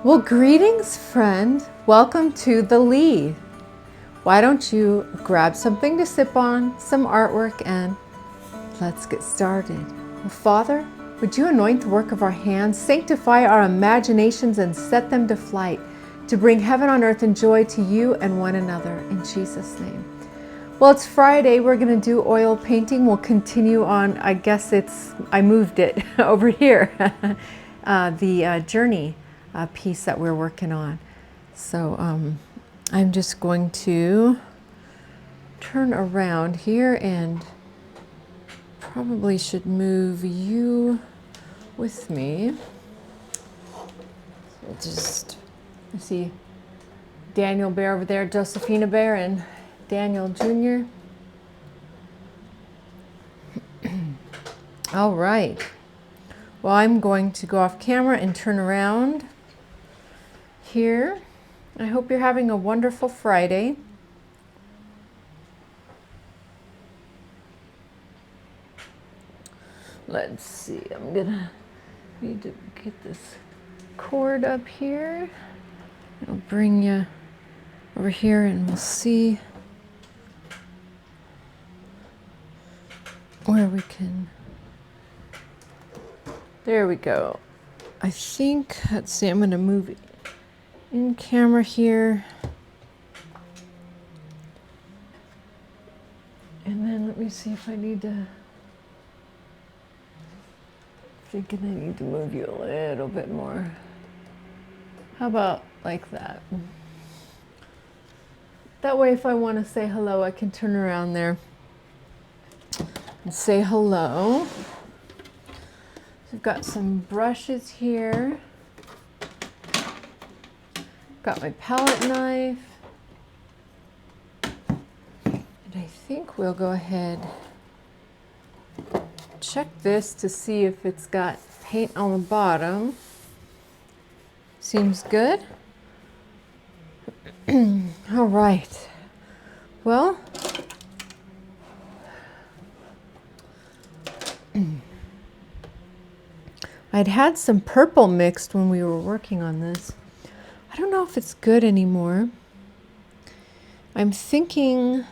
Well, greetings, friend. Welcome to The Lead. Why don't you grab something to sip on, some artwork, and let's get started. Well, Father, would you anoint the work of our hands, sanctify our imaginations, and set them to flight to bring heaven on earth and joy to you and one another, in Jesus' name. Well, it's Friday. We're going to do oil painting. We'll continue on, I moved it over here, the journey piece that we're working on. So I'm just going to turn around here and probably should move you with me. So just see Daniel Bear over there, Josephina Bear, and Daniel Jr. All right. Well, I'm going to go off camera and turn around here. I hope you're having a wonderful Friday. Let's see, I'm gonna need to get this cord up here. I'll bring you over here and we'll see where we can. There we go. I think, let's see, I'm gonna move it in camera here. And then let me see if I need to, thinking I need to move you a little bit more. How about like that? That way if I want to say hello, I can turn around there and say hello. I've got some brushes here. Got my palette knife. And I think we'll go ahead, check this to see if it's got paint on the bottom. Seems good. All right. Well, I'd had some purple mixed when we were working on this. I don't know if it's good anymore. I'm thinking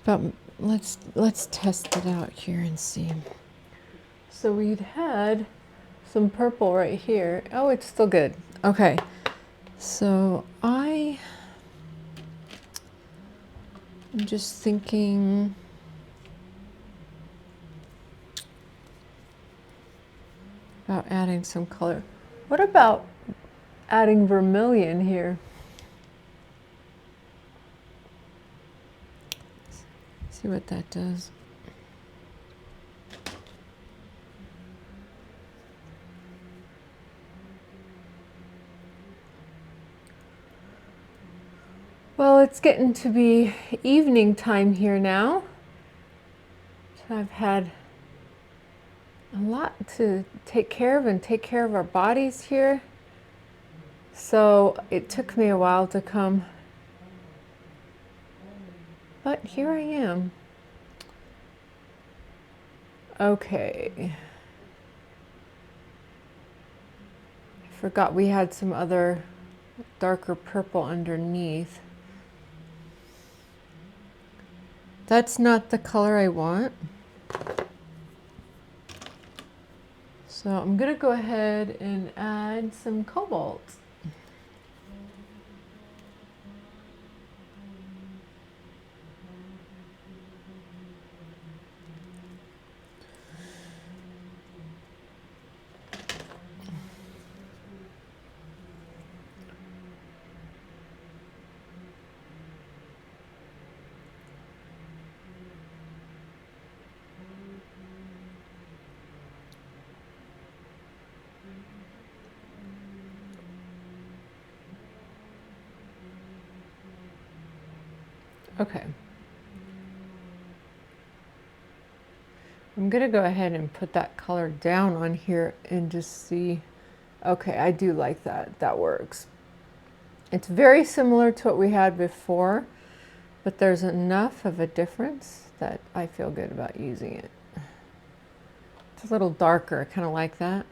about, let's test it out here and see. So we'd had some purple right here. Oh, it's still good. Okay. So I'm just thinking about adding some color. What about adding vermilion here? See what that does. Well, it's getting to be evening time here now. So I've had a lot to take care of and take care of our bodies here. So it took me a while to come, but here I am. Okay. I forgot we had some other darker purple underneath. That's not the color I want. So I'm gonna go ahead and add some cobalt. Okay. I'm gonna go ahead and put that color down on here and just see. Okay, I do like that. That works. It's very similar to what we had before, but there's enough of a difference that I feel good about using it. It's a little darker, I kind of like that.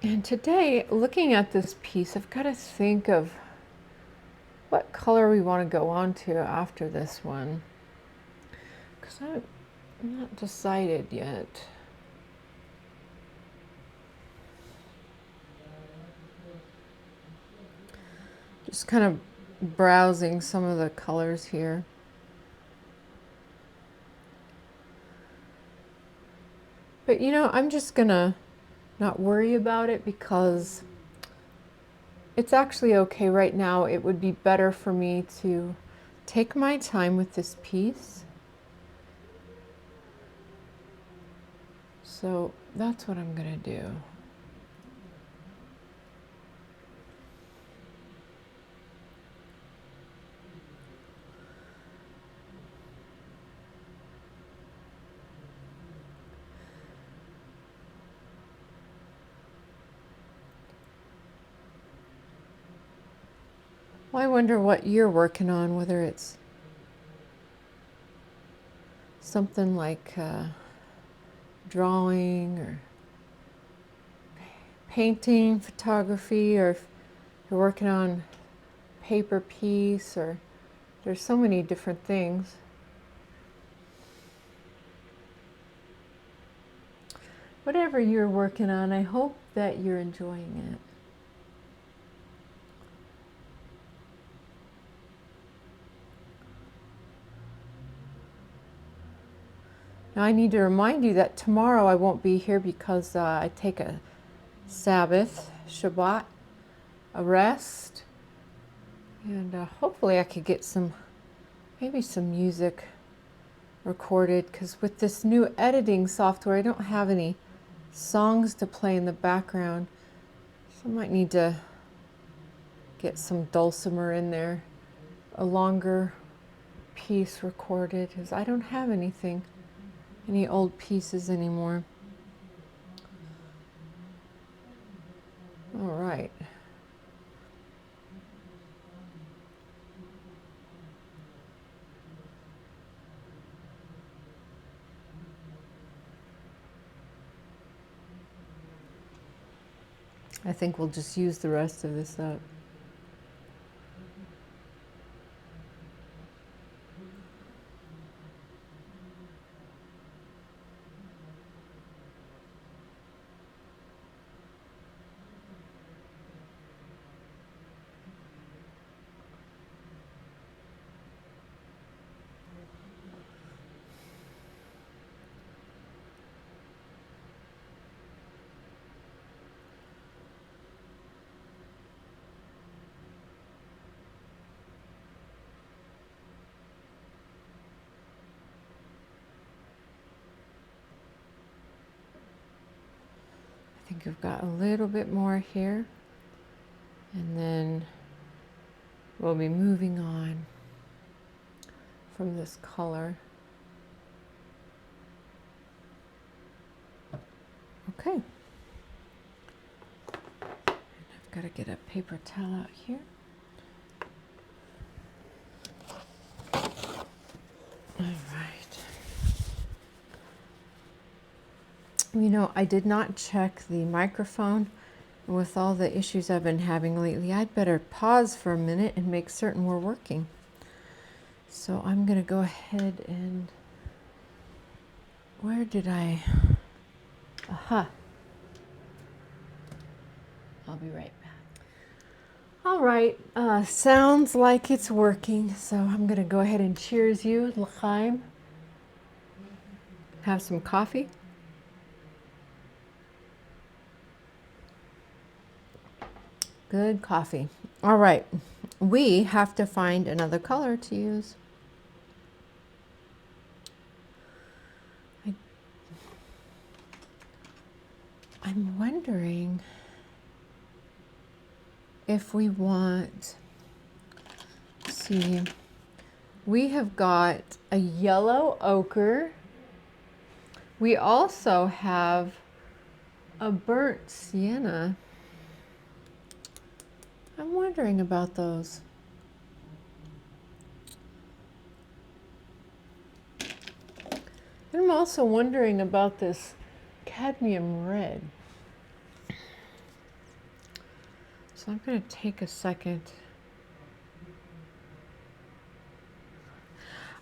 And today, looking at this piece, I've got to think of what color we want to go on to after this one, because I'm not decided yet. Just kind of browsing some of the colors here. But you know, I'm just gonna not worry about it because it's actually okay right now. It would be better for me to take my time with this piece. So that's what I'm gonna do. Well, I wonder what you're working on, whether it's something like drawing or painting, photography, or if you're working on paper piece, or there's so many different things. Whatever you're working on, I hope that you're enjoying it. Now I need to remind you that tomorrow I won't be here because I take a Sabbath, Shabbat, a rest, and hopefully I could get maybe some music recorded, because with this new editing software I don't have any songs to play in the background, so I might need to get some dulcimer in there, a longer piece recorded, because I don't have any old pieces anymore. All right. I think we'll just use the rest of this up. I think I've got a little bit more here, and then we'll be moving on from this color. Okay. And I've got to get a paper towel out here. All right. You know, I did not check the microphone. With all the issues I've been having lately, I'd better pause for a minute and make certain we're working. So I'm going to go ahead and, where did I? Aha. I'll be right back. All right, sounds like it's working. So I'm going to go ahead and cheers you, l'chaim. Have some coffee. Good coffee. All right, we have to find another color to use. I'm wondering if we want, let's see, we have got a yellow ochre. We also have a burnt sienna. I'm wondering about those. I'm also wondering about this cadmium red. So I'm going to take a second.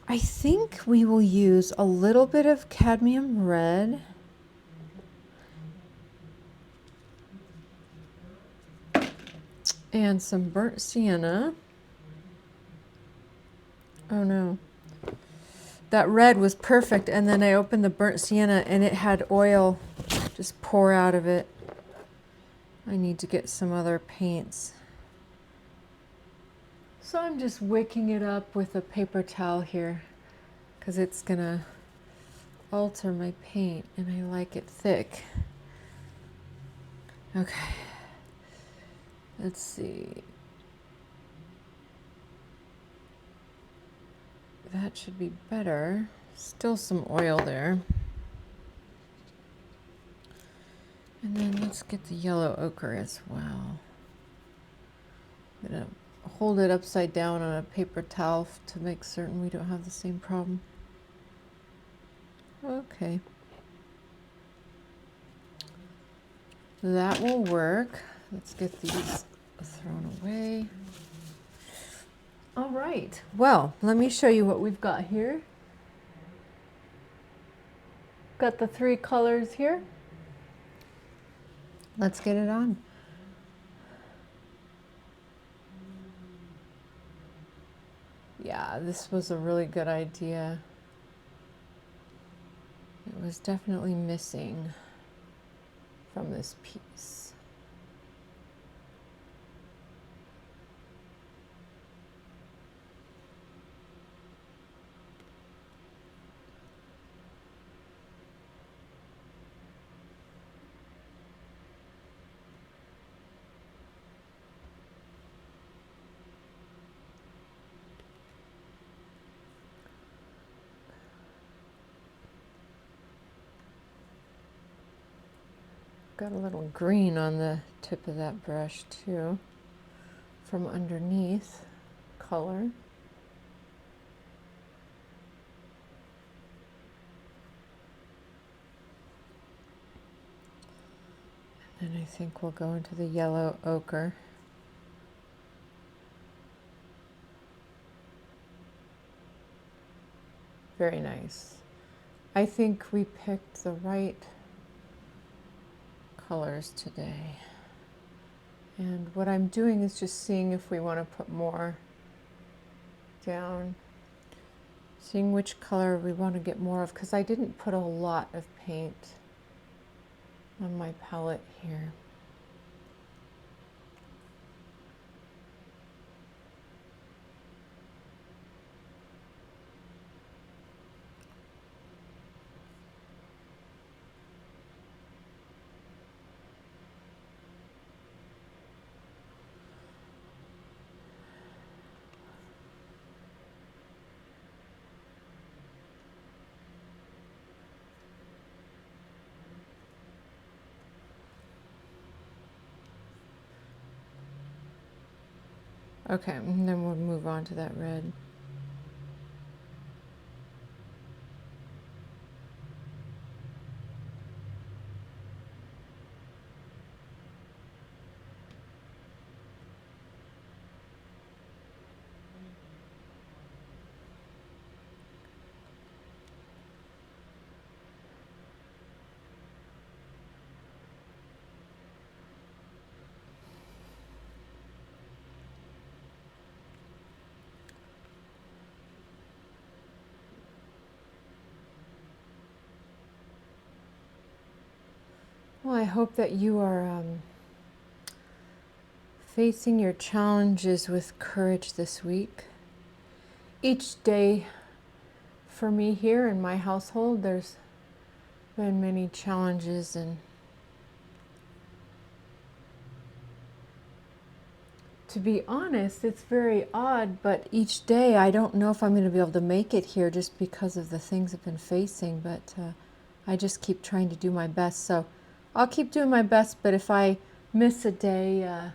I think we will use a little bit of cadmium red. And some burnt sienna. Oh no. That red was perfect, and then I opened the burnt sienna and it had oil just pour out of it. I need to get some other paints. So I'm just wicking it up with a paper towel here because it's gonna alter my paint and I like it thick. Okay, let's see. That should be better. Still some oil there. And then let's get the yellow ochre as well. I'm gonna hold it upside down on a paper towel to make certain we don't have the same problem. Okay. That will work. Let's get these thrown away. All right. Well, let me show you what we've got here. Got the 3 colors here. Let's get it on. Yeah, this was a really good idea. It was definitely missing from this piece. Got a little green on the tip of that brush too, from underneath color. And I think we'll go into the yellow ochre. Very nice. I think we picked the right colors today. And what I'm doing is just seeing if we want to put more down. Seeing which color we want to get more of, because I didn't put a lot of paint on my palette here. Okay, and then we'll move on to that red. Well, I hope that you are facing your challenges with courage this week. Each day for me here in my household, there's been many challenges, and to be honest, it's very odd, but each day I don't know if I'm going to be able to make it here just because of the things I've been facing, but I just keep trying to do my best. So I'll keep doing my best, but if I miss a day,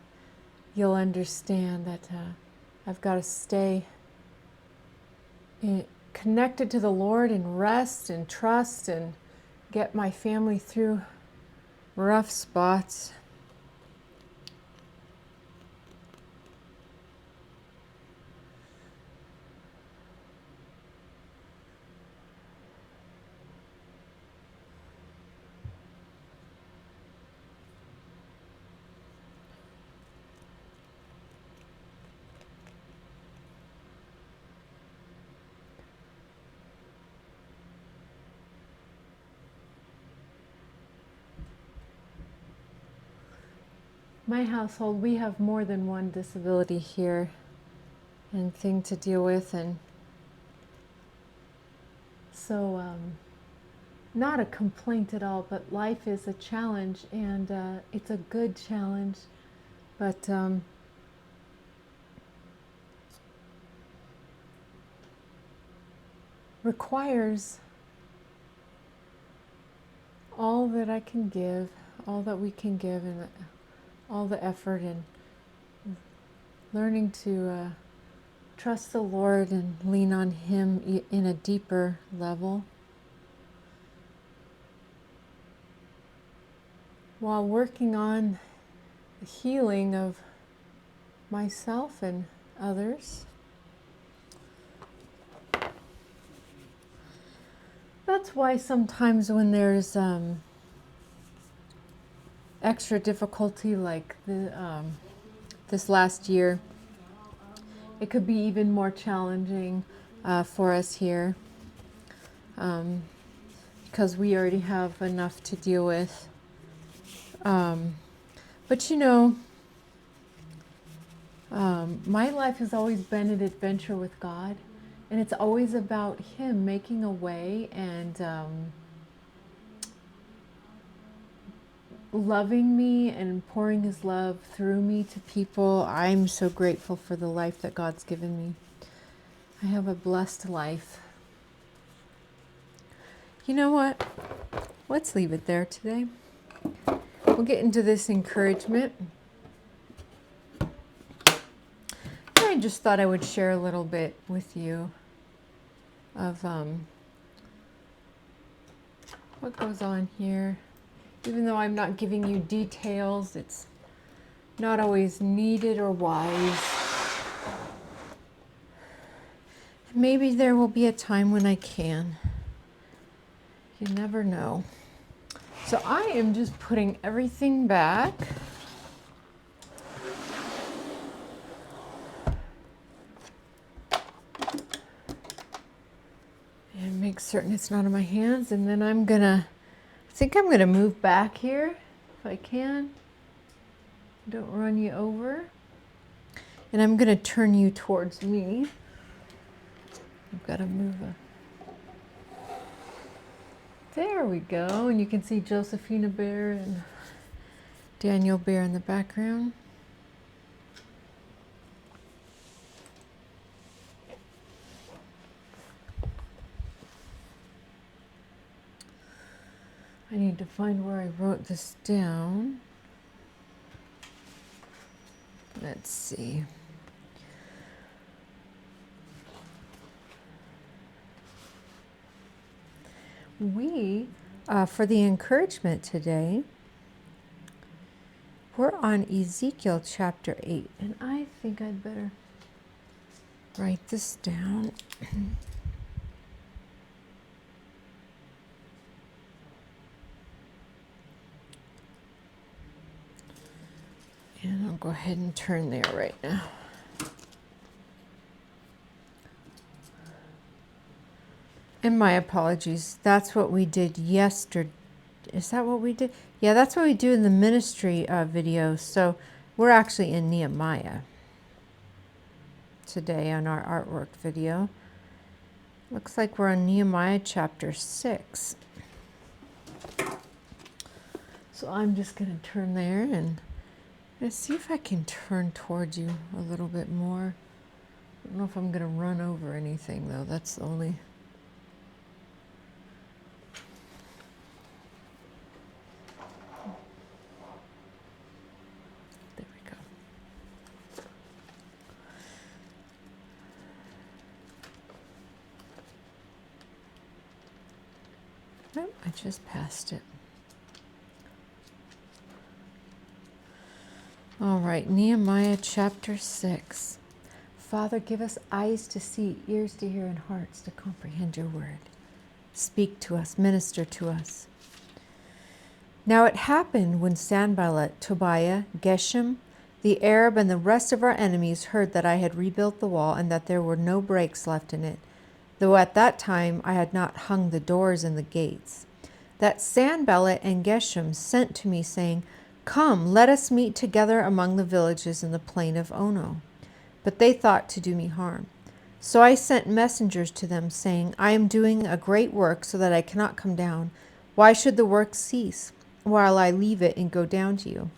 you'll understand that I've got to stay connected to the Lord and rest and trust and get my family through rough spots. my household, we have more than one disability here and thing to deal with, and so not a complaint at all, but life is a challenge, and it's a good challenge, but requires all that I can give, all that we can give, and all the effort, and learning to trust the Lord and lean on Him in a deeper level, while working on the healing of myself and others. That's why sometimes when there's extra difficulty like this last year, it could be even more challenging for us here, because we already have enough to deal with. But you know, my life has always been an adventure with God, and it's always about Him making a way and loving me and pouring His love through me to people. I'm so grateful for the life that God's given me. I have a blessed life. You know what? Let's leave it there today. We'll get into this encouragement. I just thought I would share a little bit with you of what goes on here. Even though I'm not giving you details, it's not always needed or wise. Maybe there will be a time when I can. You never know. So I am just putting everything back. And make certain it's not in my hands. And then I think I'm gonna move back here if I can. Don't run you over. And I'm gonna turn you towards me. I've got to move There we go. And you can see Josephina Bear and Daniel Bear in the background. I need to find where I wrote this down. Let's see. We, for the encouragement today, we're on Ezekiel chapter 8, and I think I'd better write this down. And I'll go ahead and turn there right now. And my apologies. That's what we did yesterday. Is that what we did? Yeah, that's what we do in the ministry video. So we're actually in Nehemiah today on our artwork video. Looks like we're on Nehemiah chapter 6. So I'm just going to turn there and let's see if I can turn towards you a little bit more. I don't know if I'm going to run over anything though. That's the only... Nope, I just passed it. All right, Nehemiah chapter 6. Father, give us eyes to see, ears to hear, and hearts to comprehend your word. Speak to us, minister to us. Now it happened when Sanballat, Tobiah, Geshem, the Arab, and the rest of our enemies heard that I had rebuilt the wall and that there were no breaks left in it, though at that time I had not hung the doors and the gates, that Sanballat and Geshem sent to me, saying, Come, let us meet together among the villages in the plain of Ono. But they thought to do me harm. So I sent messengers to them, saying, I am doing a great work, so that I cannot come down. Why should the work cease, while I leave it and go down to you?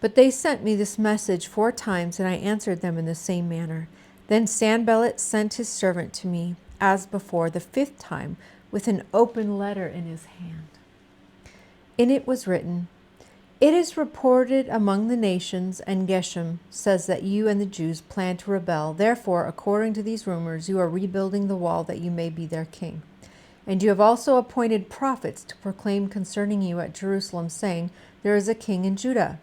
But they sent me this message 4 times, and I answered them in the same manner. Then Sanballat sent his servant to me, as before, the 5th time, with an open letter in his hand. In it was written, It is reported among the nations, and Geshem says that you and the Jews plan to rebel. Therefore, according to these rumors, you are rebuilding the wall that you may be their king. And you have also appointed prophets to proclaim concerning you at Jerusalem, saying, There is a king in Judah.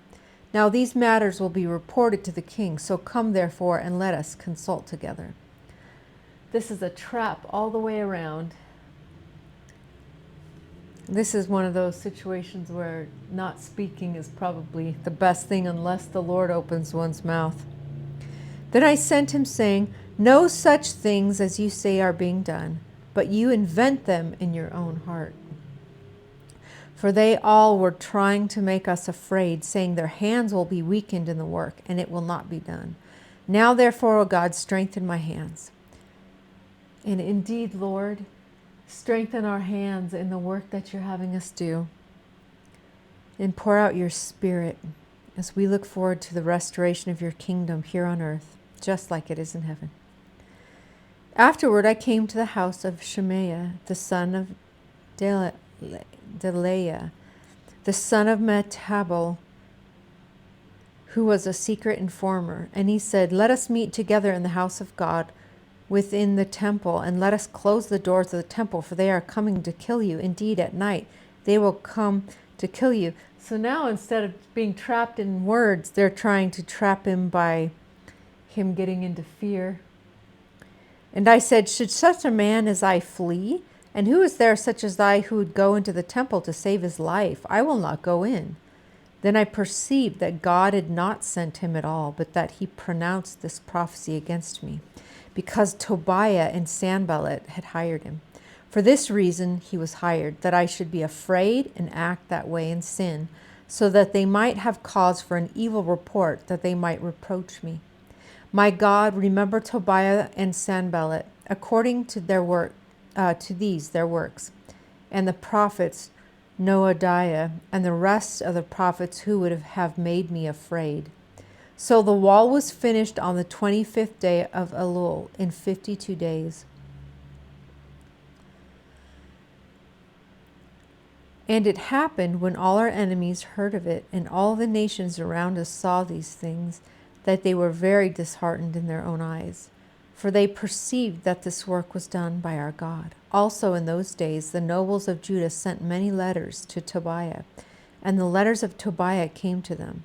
Now these matters will be reported to the king, so come therefore and let us consult together. This is a trap all the way around. This is one of those situations where not speaking is probably the best thing unless the Lord opens one's mouth. Then I sent him saying, No such things as you say are being done, but you invent them in your own heart. For they all were trying to make us afraid, saying their hands will be weakened in the work, and it will not be done. Now therefore, O God, strengthen my hands. And indeed, Lord, strengthen our hands in the work that you're having us do. And pour out your Spirit as we look forward to the restoration of your kingdom here on earth, just like it is in heaven. Afterward, I came to the house of Shemaiah, the son of Delaiah, the son of Metabel, who was a secret informer. And he said, Let us meet together in the house of God within the temple, and let us close the doors of the temple, for they are coming to kill you. Indeed, at night they will come to kill you. So now, instead of being trapped in words, they're trying to trap him by him getting into fear. And I said, Should such a man as I flee? And who is there such as I who would go into the temple to save his life? I will not go in. Then I perceived that God had not sent him at all, but that he pronounced this prophecy against me, because Tobiah and Sanballat had hired him. For this reason he was hired, that I should be afraid and act that way in sin, so that they might have cause for an evil report, that they might reproach me. My God, remember Tobiah and Sanballat according to their work, to these their works, and the prophets Noadiah and the rest of the prophets who would have made me afraid. So the wall was finished on the 25th day of Elul in 52 days. And it happened when all our enemies heard of it, and all the nations around us saw these things, that they were very disheartened in their own eyes. For they perceived that this work was done by our God. Also in those days the nobles of Judah sent many letters to Tobiah, and the letters of Tobiah came to them.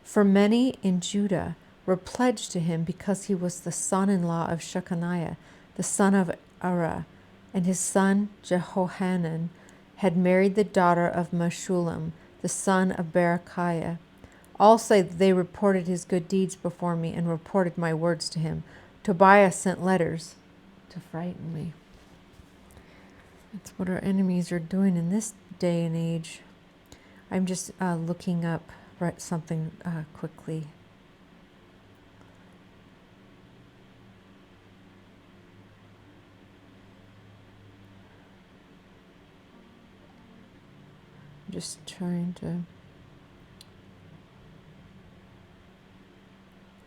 For many in Judah were pledged to him because he was the son-in-law of Shechaniah, the son of Arah, and his son Jehohanan had married the daughter of Meshullam, the son of Berechiah. Also they reported his good deeds before me and reported my words to him. Tobiah sent letters to frighten me. That's what our enemies are doing in this day and age. I'm just looking up something quickly. I'm just trying to...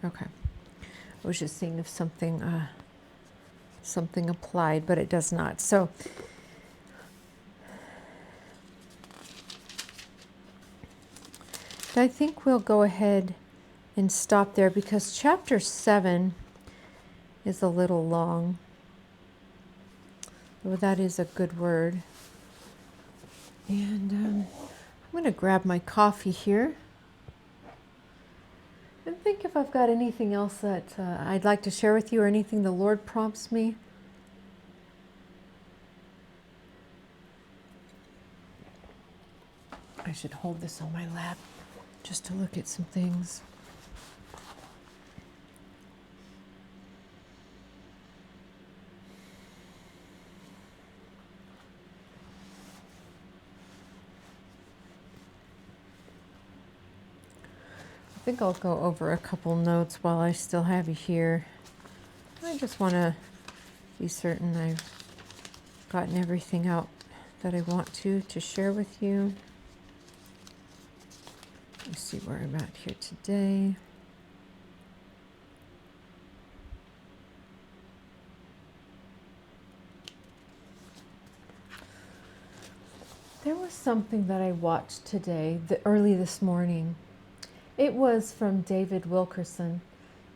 Okay. I was just seeing if something applied, but it does not. So I think we'll go ahead and stop there because chapter 7 is a little long. Well, that is a good word. And I'm going to grab my coffee here and think if I've got anything else that I'd like to share with you or anything the Lord prompts me. I should hold this on my lap just to look at some things. think I'll go over a couple notes while I still have you here. I just want to be certain I've gotten everything out that I want to share with you. Let's see where I'm at here today. There was something that I watched today, early this morning. It was from David Wilkerson,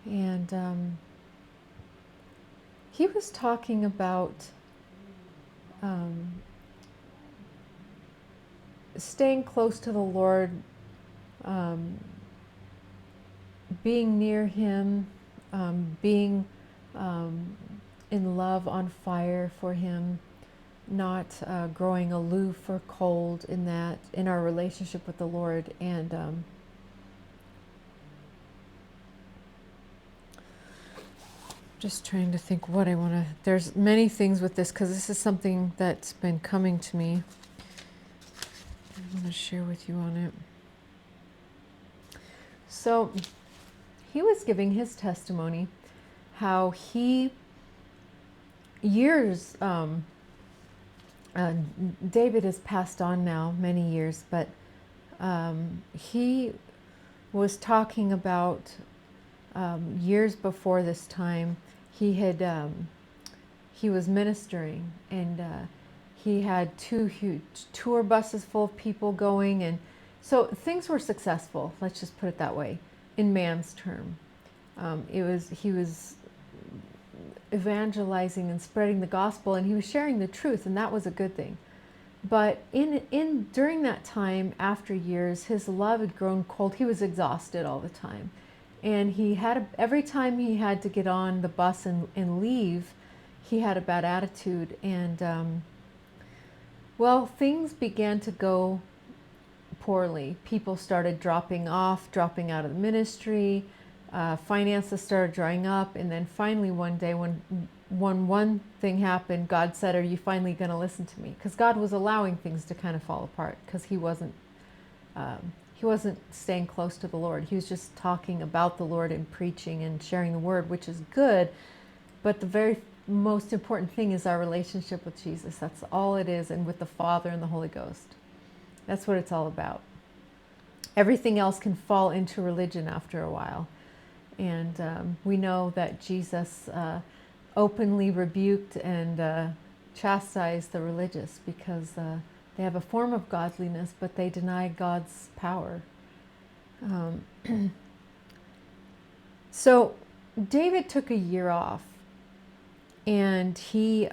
and he was talking about staying close to the Lord, being near Him, being in love, on fire for Him, not growing aloof or cold in our relationship with the Lord. And just trying to think what I want to. There's many things with this because this is something that's been coming to me. I want to share with you on it. So he was giving his testimony how he years David has passed on now many years, but he was talking about years before this time. He was ministering, and he had 2 huge tour buses full of people going, and so things were successful. Let's just put it that way, in man's term. He was evangelizing and spreading the gospel, and he was sharing the truth, and that was a good thing. But during that time, after years, his love had grown cold. He was exhausted all the time, and every time he had to get on the bus and leave, he had a bad attitude. And well, things began to go poorly. People started dropping out of the ministry. Finances started drying up, and then finally one day when one thing happened, God said, "Are you finally going to listen to me?" Because God was allowing things to kind of fall apart because he wasn't staying close to the Lord. He was just talking about the Lord and preaching and sharing the word, which is good, but the very most important thing is our relationship with Jesus. That's all it is, and with the Father and the Holy Ghost. That's what it's all about. Everything else can fall into religion after a while. And we know that Jesus openly rebuked and chastised the religious because they have a form of godliness, but they deny God's power. So David took a year off, and he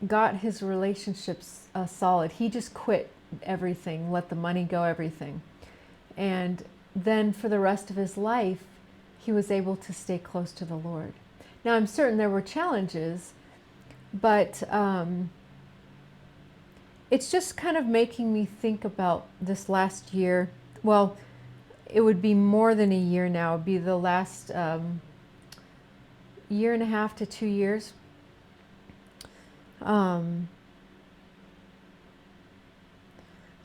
got his relationships solid. He just quit everything, let the money go, everything. And then for the rest of his life, he was able to stay close to the Lord. Now, I'm certain there were challenges, but it's just kind of making me think about this last year. Well, it would be more than a year now. It would be the last year and a half to 2 years.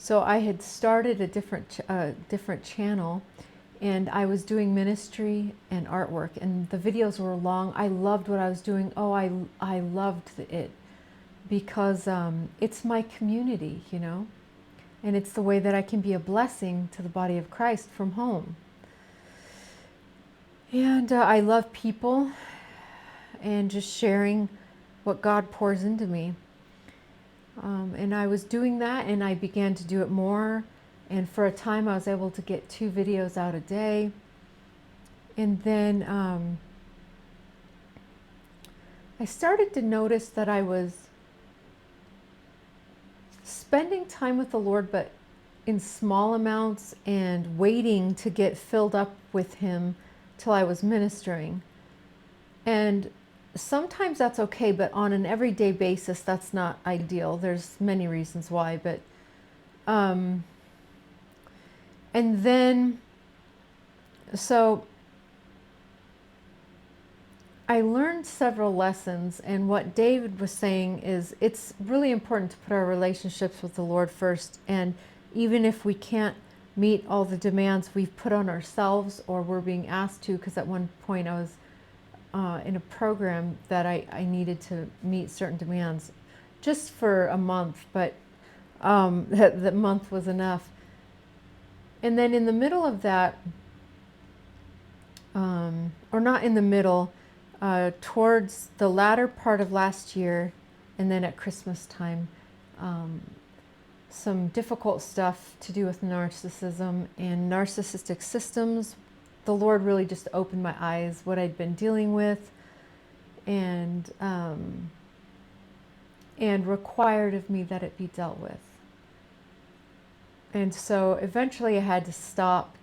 So I had started a different channel, and I was doing ministry and artwork, and the videos were long. I loved what I was doing. Oh, I loved it because it's my community, and it's the way that I can be a blessing to the body of Christ from home. And I love people and just sharing what God pours into me. And I was doing that, and I began to do it more. And for a time, I was able to get 2 videos out a day. And then I started to notice that I was spending time with the Lord, but in small amounts, and waiting to get filled up with Him till I was ministering. And sometimes that's okay, but on an everyday basis, that's not ideal. There's many reasons why, but and then so I learned several lessons, and what David was saying is it's really important to put our relationships with the Lord first, and even if we can't meet all the demands we've put on ourselves or we're being asked to, because at one point I was in a program that I needed to meet certain demands just for a month, but that month was enough. And then in the middle of that, or not in the middle, towards the latter part of last year, and then at Christmas time, some difficult stuff to do with narcissism and narcissistic systems. The Lord really just opened my eyes, what I'd been dealing with, and required of me that it be dealt with. And so eventually I had to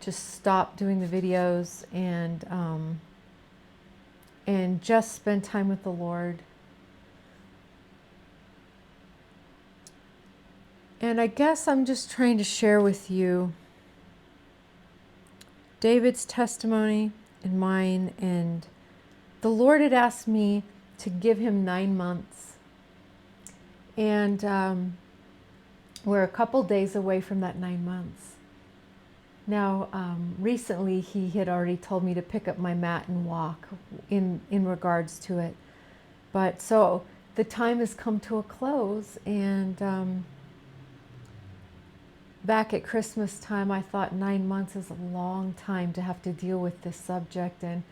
just stop doing the videos and just spend time with the Lord. And I guess I'm just trying to share with you David's testimony and mine. And the Lord had asked me to give him 9 months. And we're a couple days away from that 9 months. Now, recently he had already told me to pick up my mat and walk in regards to it. But so the time has come to a close, and back at Christmas time, I thought 9 months is a long time to have to deal with this subject and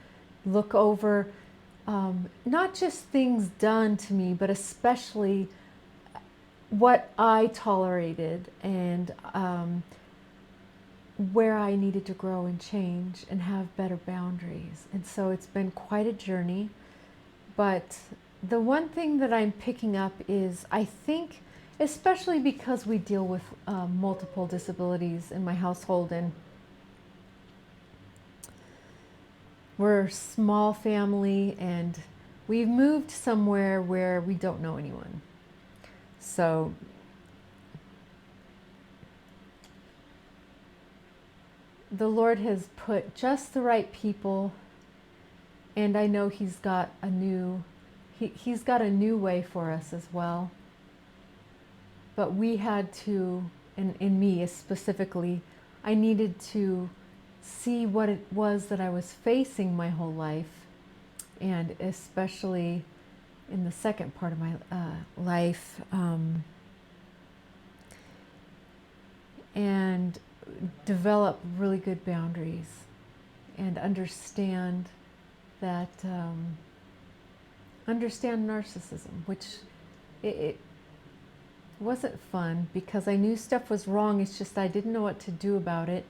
look over not just things done to me, but especially what I tolerated and where I needed to grow and change and have better boundaries. And so it's been quite a journey. But the one thing that I'm picking up is, I think, especially because we deal with multiple disabilities in my household, and we're a small family, and we've moved somewhere where we don't know anyone. So the Lord has put just the right people, and I know He's got a new way for us as well. But we had to, and in me specifically, I needed to see what it was that I was facing my whole life, and especially in the second part of my life, and develop really good boundaries and understand that, understand narcissism, which it wasn't fun because I knew stuff was wrong. It's just I didn't know what to do about it.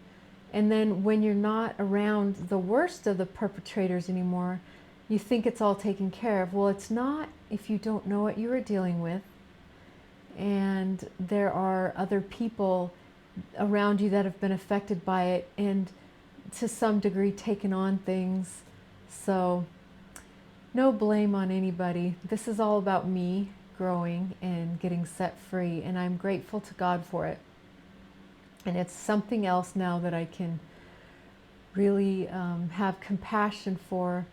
And then when you're not around the worst of the perpetrators anymore, you think it's all taken care of. Well, it's not if you don't know what you were dealing with. And there are other people around you that have been affected by it and to some degree taken on things. So no blame on anybody. This is all about me growing and getting set free, and I'm grateful to God for it. And it's something else now that I can really have compassion for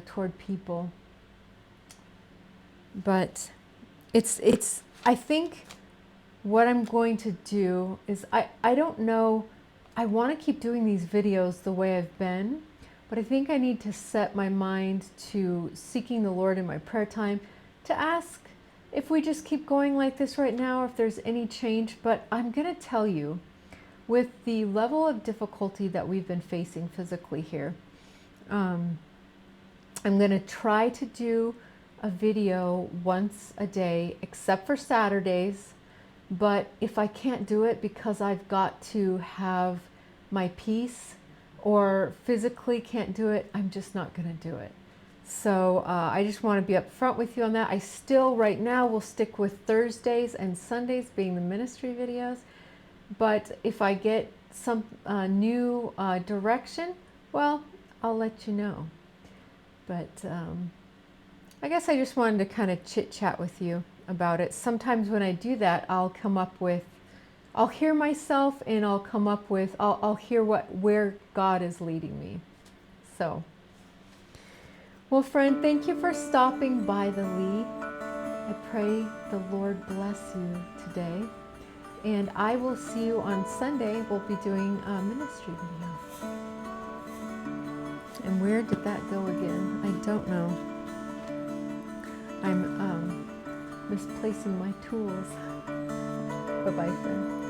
toward people. But it's I think what I'm going to do is, I don't know, I want to keep doing these videos the way I've been, but I think I need to set my mind to seeking the Lord in my prayer time, to ask if we just keep going like this right now, if there's any change. But I'm going to tell you, with the level of difficulty that we've been facing physically here, I'm going to try to do a video once a day, except for Saturdays. But if I can't do it because I've got to have my peace or physically can't do it, I'm just not going to do it. So I just want to be upfront with you on that. I still, right now, will stick with Thursdays and Sundays being the ministry videos. But if I get some new direction, well, I'll let you know. But I guess I just wanted to kind of chit-chat with you about it. Sometimes when I do that, I'll hear myself, and I'll come up with, I'll hear where God is leading me. So, well, friend, thank you for stopping by the Lee. I pray the Lord bless you today. And I will see you on Sunday. We'll be doing a ministry video. And where did that go again? I don't know. I'm misplacing my tools. Bye-bye, friend.